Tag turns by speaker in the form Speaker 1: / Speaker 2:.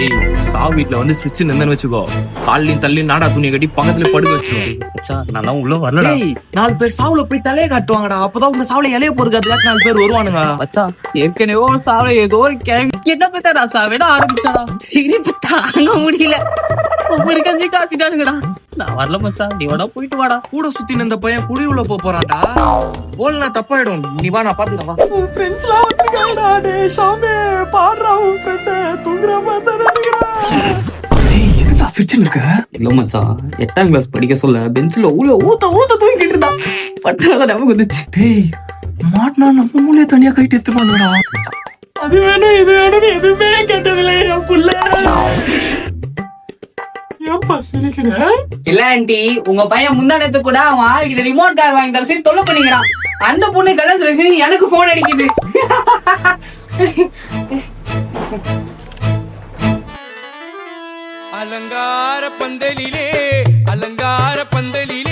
Speaker 1: ஏய் சாவு வீட்டுல வந்து சிச்சு நின்னு வச்சுக்கோ, காலையும் தள்ளி நாடா துணியை கட்டி பக்கத்துல படுக்க வச்சுக்கோ. நான் உள்ள வரல. 4 பேர் சாவுல போய் தலையை காட்டுவாங்கடா, அப்பதான் உங்க சாவுல இலைய பொறுக்காதுக்காச்சும் 4 பேர் வருவானுங்க.
Speaker 2: மச்சான் ஏற்கனவே ஒரு சாவுல ஏதோ ஒரு கேள்வி என்ன பத்தா நான் சாவேட ஆரம்பிச்சாடா. சிரிப்பு தாங்க முடியல. ஒவ்வொரு கஞ்சி காசிட்டானுங்கடா. நான் வரல மச்சான், நீ வேணா போயிட்டு வாடா.
Speaker 1: கூட சுத்தி நின்ற பையன் குடி உள்ள போறான்டா. போல்னா தப்பாயிடும், நீ வா நான் பாத்துக்கிறேன்.
Speaker 3: உன் ஃப்ரெண்ட்ஸ் எல்லாம் வந்துருக்காங்கடா. டேய் ஷாமே பாடுறா, உன் ஃப்ரெண்ட் தூங்குற மாதிரி எதுடா சிரிச்சுன்னு இருக்க?
Speaker 2: இல்ல மச்சான், 8ஆம் கிளாஸ் படிக்க சொல்ல பெஞ்சில ஊத்த தூங்கிட்டு இருந்தா. பட்டாதான் நமக்கு வந்துச்சு.
Speaker 3: டேய் மாட்டினா நம்ம மூலையை தனியா கைட்டு எடுத்துப்பானுடா. அது வேணும் இது வேணும் எதுவுமே கேட்டதில்லை என் புள்ள. ஏப்பா சிரிக்கிற?
Speaker 2: இல்ல ஆண்டி, உங்க பையன் முந்தானத்து கூட அவன் ஆளுகிட்ட ரிமோட் கார் வாங்கி தர சொல்லி தொல்லை பண்ணிக்கிறான். அந்த பொண்ணு கலர் சொல்லி எனக்கு போன் அடிக்குது.
Speaker 4: அலங்கார பந்தலிலே அலங்கார பந்தலிலே